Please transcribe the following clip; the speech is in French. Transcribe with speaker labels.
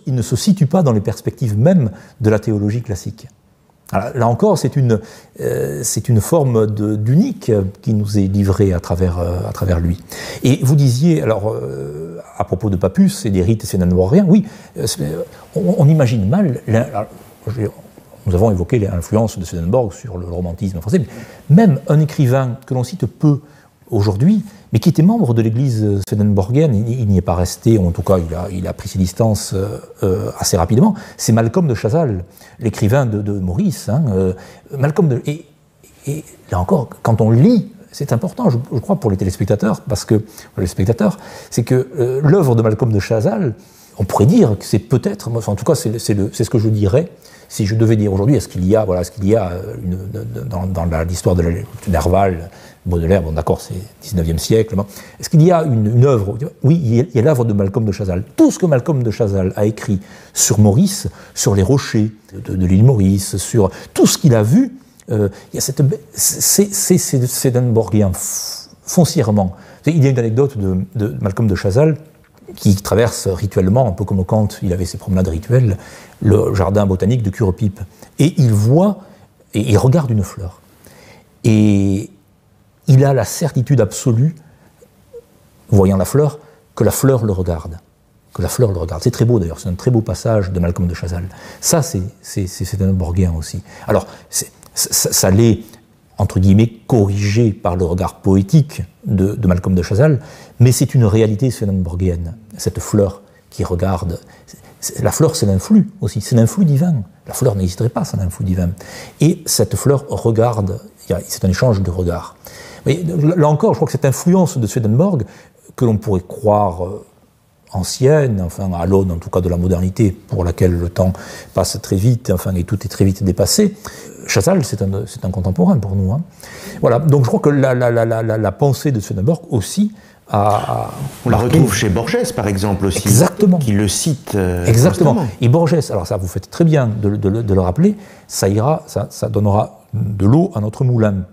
Speaker 1: Il ne se situe pas dans les perspectives même de la théologie classique. Alors, là encore, c'est une forme d'unique qui nous est livrée à travers lui. Et vous disiez, alors, à propos de Papus et des rites swedenborgiens, oui, on imagine mal. Nous avons évoqué l'influence de Swedenborg sur le romantisme français, mais même un écrivain que l'on cite peu aujourd'hui, mais qui était membre de l'église swedenborgienne, il n'y est pas resté, en tout cas il a pris ses distances assez rapidement, c'est Malcolm de Chazal, l'écrivain de Maurice. Et là encore, quand on lit, c'est important, je crois, pour les téléspectateurs, c'est que l'œuvre de Malcolm de Chazal, on pourrait dire que c'est peut-être, en tout cas c'est ce que je dirais, si je devais dire aujourd'hui, est-ce qu'il y a dans l'histoire de Nerval, Baudelaire, bon d'accord, c'est 19e siècle, est-ce qu'il y a une œuvre? Oui, il y a l'œuvre de Malcolm de Chazal. Tout ce que Malcolm de Chazal a écrit sur Maurice, sur les rochers de l'île Maurice, sur tout ce qu'il a vu, il y a c'est swedenborgien, foncièrement. Il y a une anecdote de Malcolm de Chazal qui traverse rituellement, un peu comme Kant, il avait ses promenades rituelles, le jardin botanique de Curepipe. Et il voit, et il regarde une fleur. Et il a la certitude absolue, voyant la fleur, que la fleur le regarde. C'est très beau d'ailleurs, c'est un très beau passage de Malcolm de Chazal. Ça, c'est swedenborgien aussi. Alors, ça l'est, entre guillemets, corrigé par le regard poétique de Malcolm de Chazal, mais c'est une réalité swedenborgienne, cette fleur qui regarde. La fleur, c'est l'influx aussi, c'est l'influx divin. La fleur n'existerait pas sans l'influx divin. Et cette fleur regarde, c'est un échange de regards. Mais là encore, je crois que cette influence de Swedenborg, que l'on pourrait croire ancienne, enfin à l'aune en tout cas de la modernité, pour laquelle le temps passe très vite, enfin et tout est très vite dépassé, Chazal, c'est un contemporain pour nous. Hein. Voilà, donc je crois que la pensée de Swedenborg aussi
Speaker 2: on la retrouve chez Borges, par exemple, aussi.
Speaker 1: Exactement.
Speaker 2: Qui le cite
Speaker 1: exactement.
Speaker 2: Constamment.
Speaker 1: Et Borges, alors ça, vous faites très bien de le rappeler, ça donnera de l'eau à notre moulin.